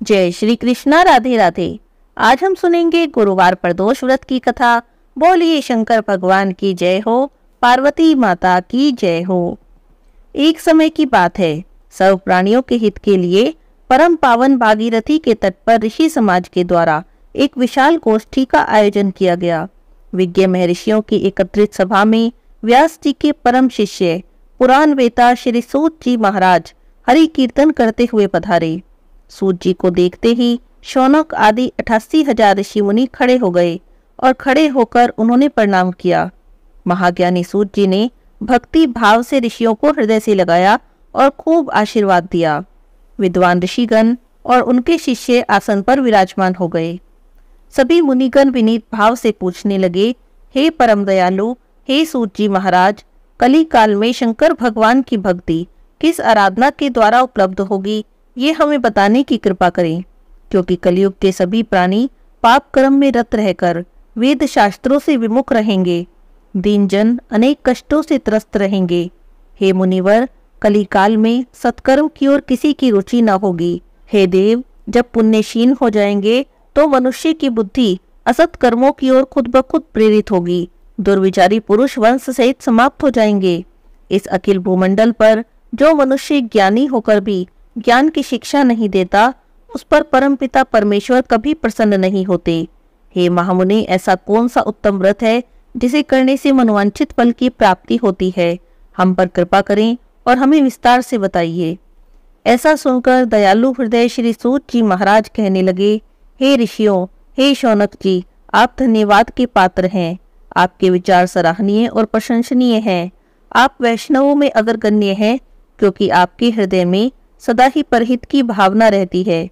जय श्री कृष्णा। राधे राधे। आज हम सुनेंगे गुरुवार प्रदोष व्रत की कथा। बोलिए शंकर भगवान की जय हो, पार्वती माता की जय हो। एक समय की बात है, सर्व प्राणियों के हित के लिए परम पावन भागीरथी के तट पर ऋषि समाज के द्वारा एक विशाल गोष्ठी का आयोजन किया गया। विज्ञ महर्षियों की एकत्रित सभा में व्यास जी के परम शिष्य पुराण वेता श्री सूत जी महाराज हरि कीर्तन करते हुए पधारे। सूत जी को देखते ही शौनक आदि 88,000 ऋषि मुनि खड़े हो गए और खड़े होकर उन्होंने प्रणाम किया। महाज्ञानी सूत जी ने भक्ति भाव से ऋषियों को हृदय से लगाया और खूब आशीर्वाद दिया। विद्वान ऋषिगण और उनके शिष्य आसन पर विराजमान हो गए। सभी मुनिगण विनीत भाव से पूछने लगे, हे परम दयालु, हे सूत जी महाराज, कली काल में शंकर भगवान की भक्ति किस आराधना के द्वारा उपलब्ध होगी, ये हमें बताने की कृपा करें, क्योंकि कलयुग के सभी प्राणी पाप कर्म में रत रहकर वेद शास्त्रों से विमुख रहेंगे। दीन जन अनेक कष्टों से त्रस्त रहेंगे। हे मुनिवर, कली काल में सत्कर्म की ओर किसी की रुचि न होगी। हे देव, जब पुण्य क्षीण हो जाएंगे तो मनुष्य की बुद्धि असत कर्मों की ओर खुद ब खुद प्रेरित होगी। दुर्विचारी पुरुष वंश सहित समाप्त हो जाएंगे। इस अखिल भूमंडल पर जो मनुष्य ज्ञानी होकर भी ज्ञान की शिक्षा नहीं देता, उस पर परमपिता परमेश्वर कभी प्रसन्न नहीं होते। हे महामुनि, ऐसा कौन सा उत्तम व्रत है जिसे करने से मनोवांछित फल की प्राप्ति होती है? हम पर कृपा करें और हमें विस्तार से बताइए। ऐसा सुनकर दयालु हृदय श्री सूत जी महाराज कहने लगे, हे ऋषियों, हे शौनक जी, आप धन्यवाद के पात्र हैं। आपके विचार सराहनीय और प्रशंसनीय हैं। आप वैष्णवों में अग्रगण्य हैं, क्योंकि आपके हृदय में सदा ही परहित की भावना रहती है।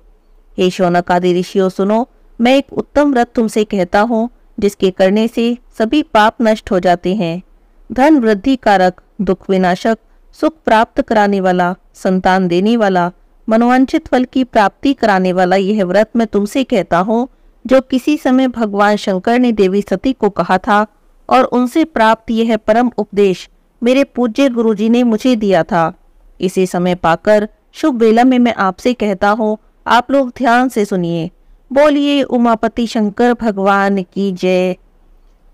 हे शौनक आदि ऋषियों, सुनो, मैं एक उत्तम व्रत तुमसे कहता हूँ, जिसके करने से सभी पाप नष्ट हो जाते हैं। धन वृद्धि कारक, दुख विनाशक, सुख प्राप्त कराने वाला, संतान देने वाला, मनोवांछित फल की प्राप्ति कराने वाला यह व्रत मैं तुमसे कहता हूँ, जो किसी समय भगवान शंकर ने देवी सती को कहा था, और उनसे प्राप्त यह परम उपदेश मेरे पूज्य गुरुजी ने मुझे दिया था। इसे समय पाकर शुभ वेला में मैं आपसे कहता हूँ, आप लोग ध्यान से सुनिए। बोलिए उमापति शंकर भगवान की जय।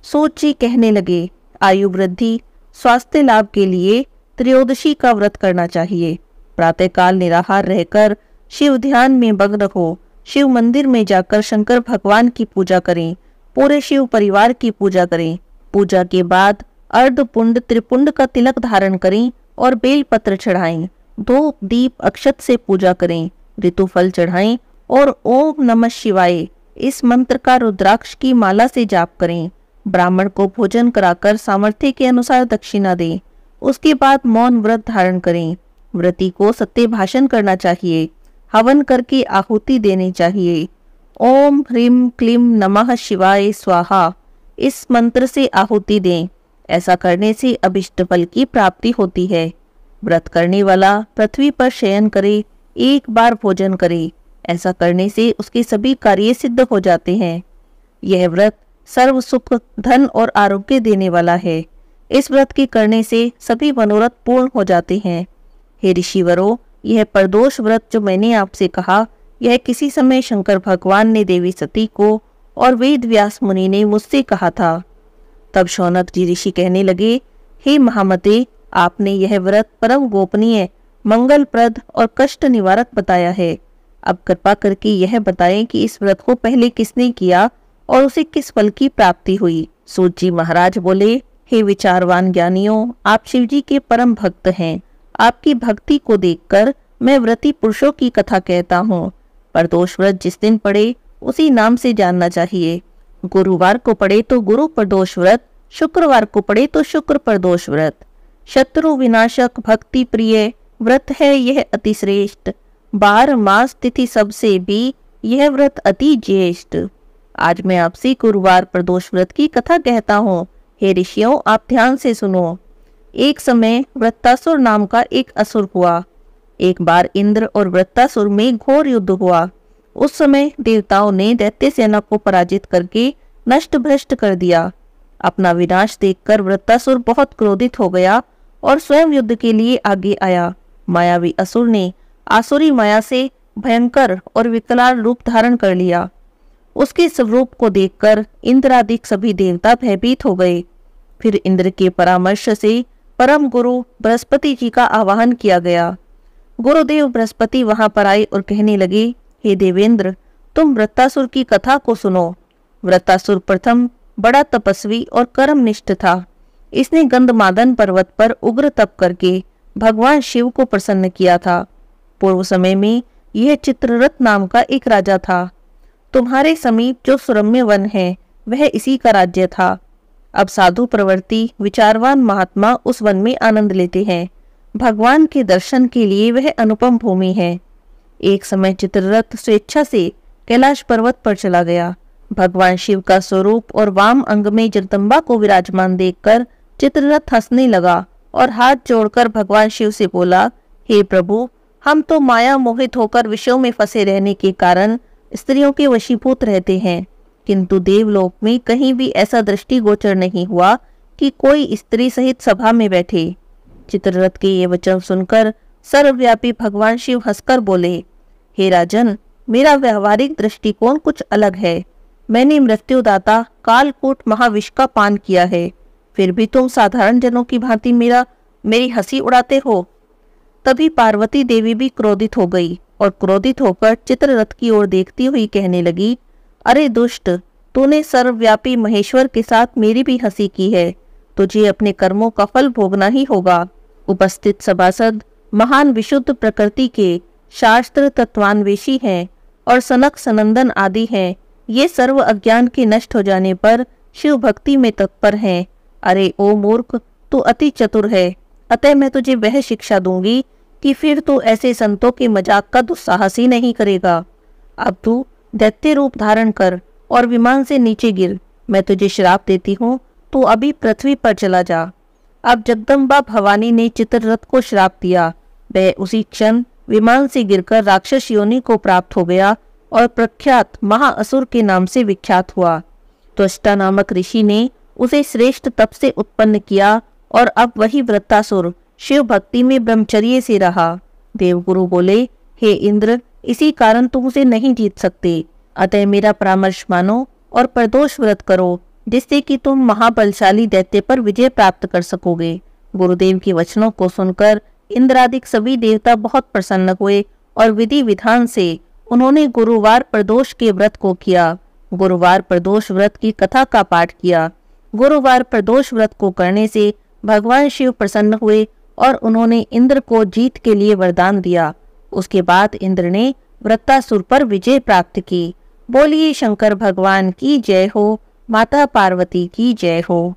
सूत जी कहने लगे, आयु वृद्धि स्वास्थ्य लाभ के लिए त्रयोदशी का व्रत करना चाहिए। प्रातःकाल निराहार रहकर शिव ध्यान में मग्न हो। शिव मंदिर में जाकर शंकर भगवान की पूजा करें। पूरे शिव परिवार की पूजा करें। पूजा के बाद अर्धपुंड त्रिपुंड का तिलक धारण करें और बेल पत्र चढ़ाएं। धूप दीप अक्षत से पूजा करें। ऋतु फल चढ़ाएं और ओम नमः शिवाय इस मंत्र का रुद्राक्ष की माला से जाप करें। ब्राह्मण को भोजन कराकर सामर्थ्य के अनुसार दक्षिणा दें। उसके बाद मौन व्रत धारण करें। व्रती को सत्य भाषण करना चाहिए। हवन करके आहुति देनी चाहिए। ओम ह्रीम क्लीम नमः शिवाय स्वाहा इस मंत्र से आहुति दें। ऐसा करने से अभिष्ट फल की प्राप्ति होती है। व्रत करने वाला पृथ्वी पर शयन करे, एक बार भोजन करे। ऐसा करने से उसके सभी कार्य सिद्ध हो जाते हैं। यह व्रत सर्व सुख, धन और आरोग्य देने वाला है। इस व्रत के करने से सभी मनोरथ पूर्ण हो जाते हैं। हे ऋषिवरों, यह प्रदोष व्रत जो मैंने आपसे कहा, यह किसी समय शंकर भगवान ने देवी सती को और वेद व्यास मुनि ने मुझसे कहा था। तब शौनक जी ऋषि कहने लगे, हे महामते, आपने यह व्रत परम गोपनीय, मंगलप्रद और कष्ट निवारक बताया है। अब कृपा करके यह बताएं कि इस व्रत को पहले किसने किया और उसे किस फल की प्राप्ति हुई। सूत जी महाराज बोले, हे विचारवान ज्ञानियों, आप शिव जी के परम भक्त हैं। आपकी भक्ति को देखकर मैं व्रती पुरुषों की कथा कहता हूँ। प्रदोष व्रत जिस दिन पड़े उसी नाम से जानना चाहिए। गुरुवार को पड़े तो गुरु प्रदोष व्रत, शुक्रवार को पड़े तो शुक्र प्रदोष व्रत। शत्रु विनाशक भक्ति प्रिय व्रत है यह अति श्रेष्ठ। 12 मास तिथि सबसे भी यह व्रत अति ज्येष्ठ। आज मैं आपसे गुरुवार प्रदोष व्रत की कथा कहता हूँ। हे ऋषियों, आप ध्यान से सुनो। एक समय वृत्तासुर नाम का एक असुर हुआ। एक बार इंद्र और वृत्तासुर में घोर युद्ध हुआ। उस समय देवताओं ने दैत्य सेना को पराजित करके नष्ट भ्रष्ट कर दिया। अपना विनाश देखकर वृत्तासुर बहुत क्रोधित हो गया और स्वयं युद्ध के लिए आगे आया। मायावी असुर ने आसुरी माया से भयंकर और विकराल रूप धारण कर लिया। उसके स्वरूप को देखकर इंद्रादिक सभी देवता भयभीत हो गए। फिर इंद्र के परामर्श से परम गुरु बृहस्पति जी का आवाहन किया गया। गुरुदेव बृहस्पति वहां पर आए और कहने लगे, हे देवेंद्र, तुम वृत्तासुर की कथा को सुनो। वृत्तासुर प्रथम बड़ा तपस्वी और कर्मनिष्ठ था। इसने गंधमादन पर्वत पर उग्र तप करके भगवान शिव को प्रसन्न किया था। पूर्व समय में यह चित्ररथ नाम का एक राजा था। तुम्हारे समीप जो सुरम्य वन है वह इसी का राज्य था। अब साधु प्रवृत्ति विचारवान महात्मा उस वन में आनंद लेते हैं। भगवान के दर्शन के लिए वह अनुपम भूमि है। एक समय चित्ररथ स्वेच्छा से कैलाश पर्वत पर चला गया। भगवान शिव का स्वरूप और वाम अंग में जगदम्बा को विराजमान देखकर चित्ररथ हंसने लगा और हाथ जोड़कर भगवान शिव से बोला, हे प्रभु, हम तो माया मोहित होकर विषयों में फंसे रहने के कारण स्त्रियों के वशीभूत रहते हैं, किंतु देवलोक में कहीं भी ऐसा दृष्टिगोचर नहीं हुआ कि कोई स्त्री सहित सभा में बैठे। चित्ररथ के ये वचन सुनकर सर्वव्यापी भगवान शिव हंसकर बोले, हे राजन, मेरा व्यवहारिक दृष्टिकोण कुछ अलग है। मैंने मृत्युदाता कालकूट महाविष का पान किया है, फिर भी तुम साधारण जनों की भांति मेरी हंसी उड़ाते हो। तभी पार्वती देवी भी क्रोधित हो गई और क्रोधित होकर चित्ररथ की ओर देखती हुई कहने लगी, अरे दुष्ट, तूने सर्वव्यापी महेश्वर के साथ मेरी भी हंसी की है। तुझे अपने कर्मों का फल भोगना ही होगा। उपस्थित सभासद महान विशुद्ध प्रकृति के शास्त्र तत्वान्वेषी हैं और सनक सनंदन आदि हैं। ये सर्व अज्ञान के नष्ट हो जाने पर शिव भक्ति में तत्पर हैं। अरे ओ मूर्ख, तू अति चतुर है, अतः मैं तुझे वह शिक्षा दूंगी कि फिर तू ऐसे संतों के मजाक का दुस्साहस ही नहीं करेगा। अब तू दैत्य रूप धारण कर और विमान से नीचे गिर। मैं तुझे श्राप देती हूँ, तू अभी पृथ्वी पर चला जा। अब जगदम्बा भवानी ने चित्ररथ को श्राप दिया। वह उसी क्षण विमान से गिरकर राक्षस योनि को प्राप्त हो गया और प्रख्यात महाअसुर के नाम से विख्यात हुआ। त्वष्टा नामक ऋषि ने उसे श्रेष्ठ तप से उत्पन्न किया और अब वही वृत्तासुर शिव भक्ति में ब्रह्मचर्य से रहा। देवगुरु बोले, हे इंद्र, इसी कारण तुम उसे नहीं जीत सकते, अतः मेरा परामर्श मानो और प्रदोष व्रत करो, जिससे कि तुम महाबलशाली दैत्य पर विजय प्राप्त कर सकोगे। गुरुदेव के वचनों को सुनकर इंद्रादिक सभी देवता बहुत प्रसन्न हुए और विधि विधान से उन्होंने गुरुवार प्रदोष के व्रत को किया। गुरुवार प्रदोष व्रत की कथा का पाठ किया। गुरुवार प्रदोष व्रत को करने से भगवान शिव प्रसन्न हुए और उन्होंने इंद्र को जीत के लिए वरदान दिया। उसके बाद इंद्र ने वृत्तासुर पर विजय प्राप्त की। बोलिए शंकर भगवान की जय हो, माता पार्वती की जय हो।